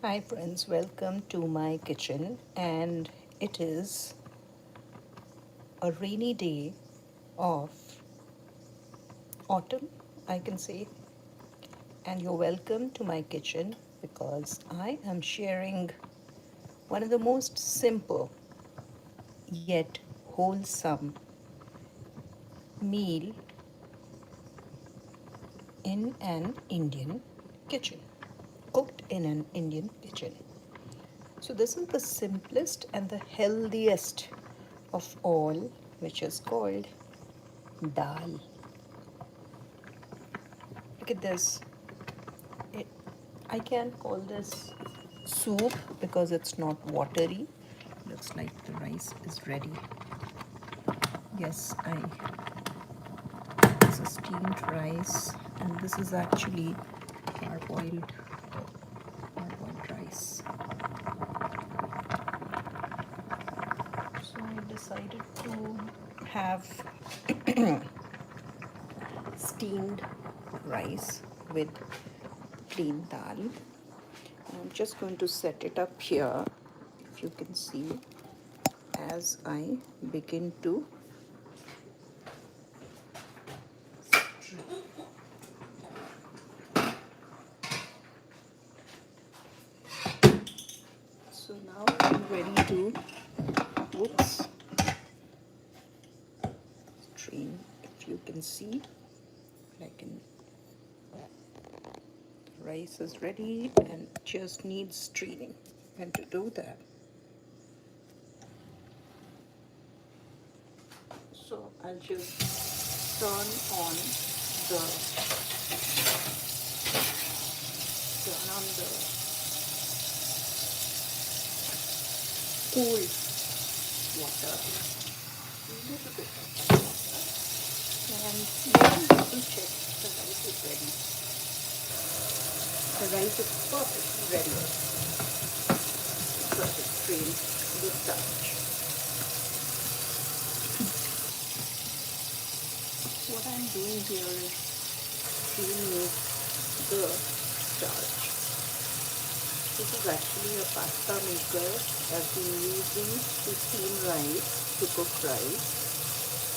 Hi friends, welcome to my kitchen, and it is a rainy day of autumn, I can say, and you're welcome to my kitchen because I am sharing one of the most simple yet wholesome meal in an Indian kitchen, cooked in an Indian kitchen. So, this is the simplest and the healthiest of all, which is called dal. Look at this. It, I can't call this soup because it's not watery. Looks like the rice is ready. Yes, I. This is steamed rice, and this is actually parboiled, parboiled rice. So I decided to have steamed rice with plain dal. I'm just going to set it up here, if you can see, as I begin to so now I'm ready to whoops strain, if you can see, like in rice is ready and just needs straining. And to do that, so I'll just turn on the turn on the cold water, a little bit of hot water, and then double check the rice is ready. The rice is perfectly ready because it's strained with starch. What I'm doing here is steaming the starch. This is actually a pasta maker I've been using to steam rice, to cook rice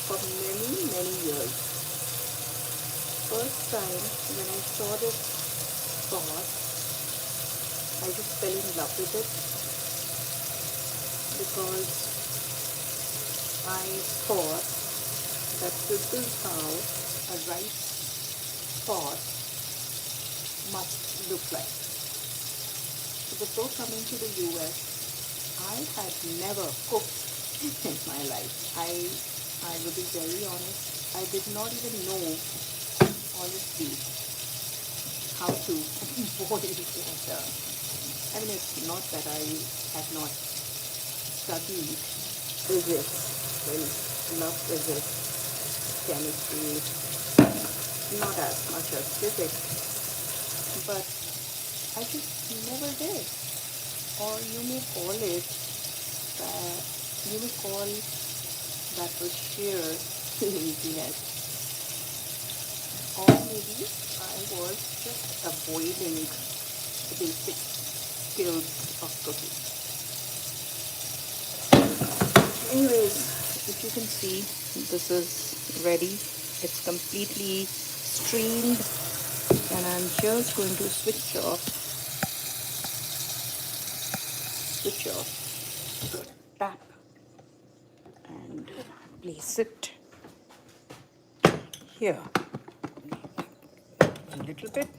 for many, many years. First time when I saw this pot, I just fell in love with it because I thought that this is how a rice pot must look like. So before coming to the US, I had never cooked in my life. I will be very honest. I did not even know, honestly, how to boil water. I mean, it's not that I had not studied physics, well, love physics, chemistry, not as much as physics, but I just never did. Or you may call it, you may call that was sheer laziness. Or maybe I was just avoiding the basic skills of cooking. Anyways, if you can see, this is ready. It's completely streamed, and I'm just going to switch off the tap and place it here a little bit.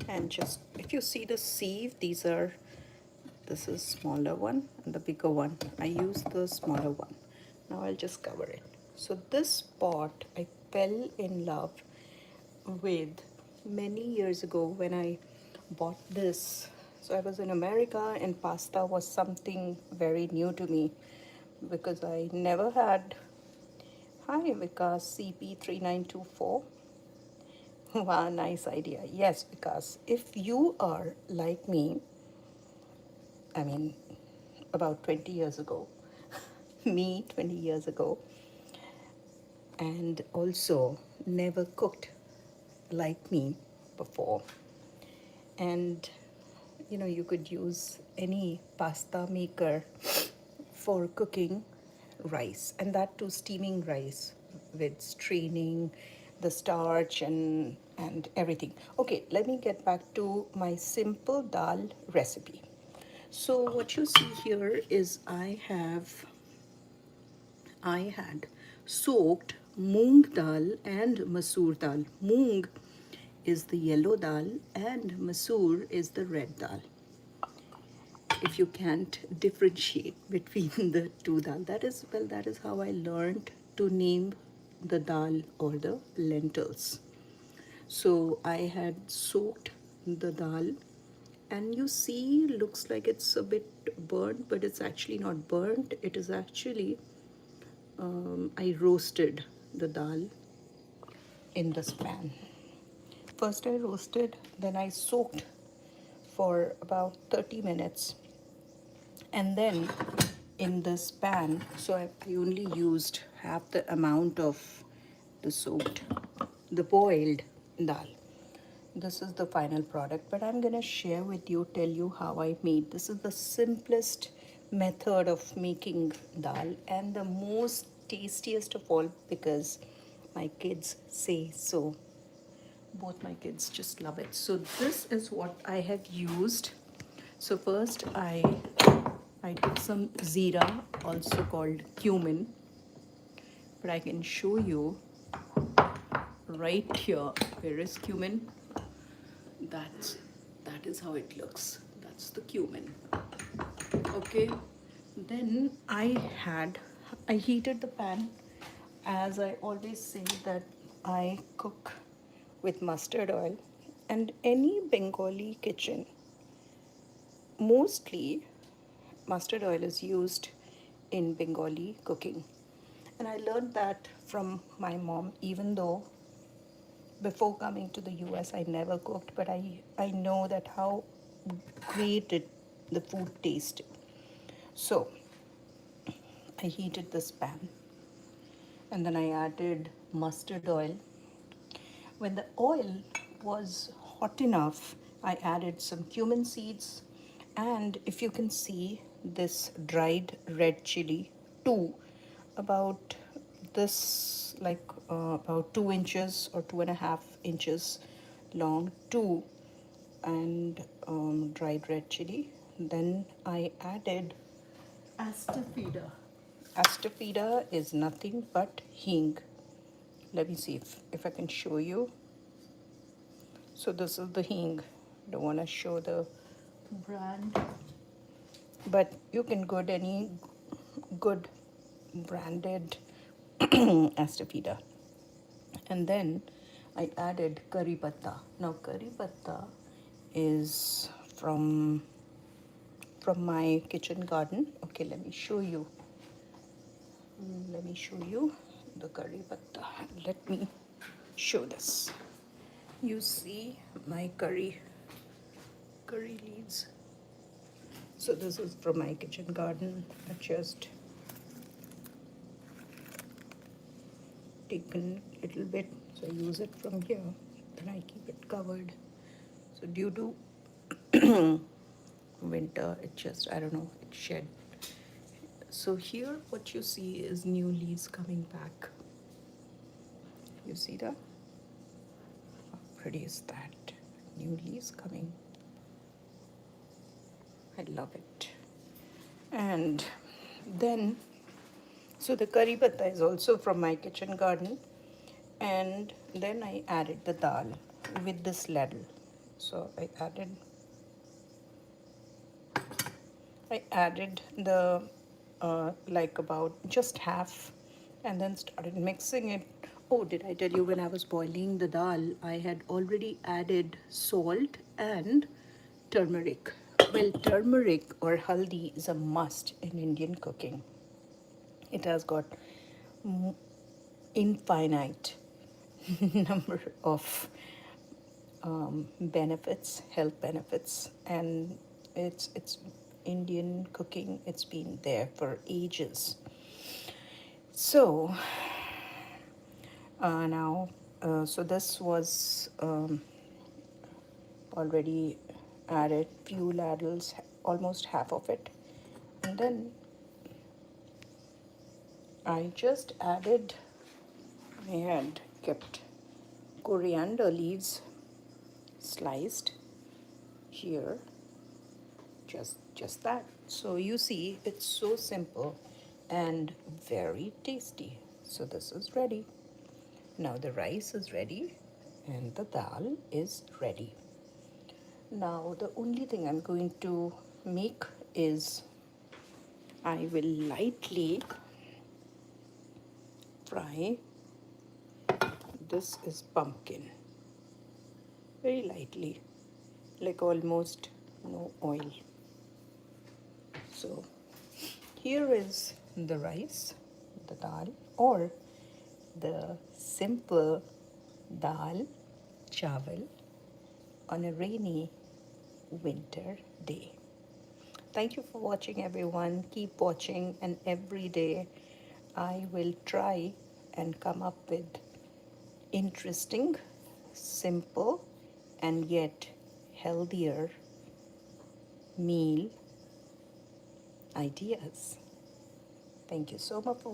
And just, if you see the sieve, this is smaller one and the bigger one. I use the smaller one. Now I'll just cover it. So this pot I fell in love with many years ago when I bought this. So I was in America and pasta was something very new to me because I never had. Hi Vikas CP3924. Wow, nice idea. Yes, because if you are like me, I mean, about 20 years ago, me 20 years ago, and also never cooked like me before. And you could use any pasta maker for cooking rice, and that too steaming rice with straining the starch and everything. Okay, let me get back to my simple dal recipe. So what you see here is I had soaked moong dal and masoor dal. Moong is the yellow dal and masoor is the red dal. If you can't differentiate between the two dal, that is how I learned to name the dal or the lentils. So I had soaked the dal, and you see, looks like it's a bit burnt, but it's actually not burnt. It is actually I roasted the dal in this pan. First I roasted, then I soaked for about 30 minutes, and then in this pan, so I only used half the amount of the soaked, the boiled dal. This is the final product, but I'm gonna share with you, tell you how I made. This is the simplest method of making dal and the most tastiest of all, because my kids say so. Both my kids just love it. So this is what I have used. So first I took some zira, also called cumin, but I can show you right here. Where is cumin? That's that is how it looks. That's the cumin. Okay. Then I heated the pan. As I always say that I cook with mustard oil, and any Bengali kitchen, mostly mustard oil is used in Bengali cooking. And I learned that from my mom, even though before coming to the US I never cooked, but I know that how great the food tasted. So I heated this pan, and then I added mustard oil. When the oil was hot enough, I added some cumin seeds, and if you can see this dried red chili, two, about this, like about 2 inches or 2.5 inches long, two, and dried red chili. Then I added astafida. Astafida is nothing but hing. Let me see if I can show you. So this is the hing. Don't want to show the brand, but you can get any good branded astafida. And then I added curry patta. Now curry patta is from my kitchen garden. Okay, let me show you. Let me show you the curry patta. Let me show this. You see my curry leaves. So this is from my kitchen garden. I just taken a little bit, so I use it from here. Then I keep it covered. So due to winter, it just, I don't know, it shed. So here what you see is new leaves coming back. You see that? How pretty is that? New leaves coming. I love it. And then, so the curry patta is also from my kitchen garden. And then I added the dal with this ladle. So I added the like about just half, and then started mixing it. Oh, did I tell you, when I was boiling the dal, I had already added salt and turmeric. Well, turmeric or haldi is a must in Indian cooking. It has got infinite number of benefits, health benefits, and it's Indian cooking. It's been there for ages. So now, so this was already added few ladles, almost half of it, and then I just added, I had kept coriander leaves sliced here, just that. So you see, it's so simple and very tasty. So this is ready. Now the rice is ready and the dal is ready. Now the only thing I'm going to make is I will lightly fry. This is pumpkin, very lightly, like almost no oil. So here is the rice, the dal, or the simple dal chawal on a rainy winter day. Thank you for watching, everyone. Keep watching, and every day I will try and come up with interesting, simple, and yet healthier meal ideas. Thank you so much for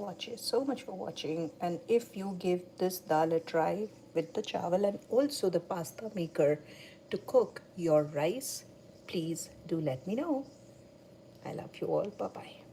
watching. And if you give this dal a try with the chawal and also the pasta maker to cook your rice, please do let me know. I love you all. Bye bye.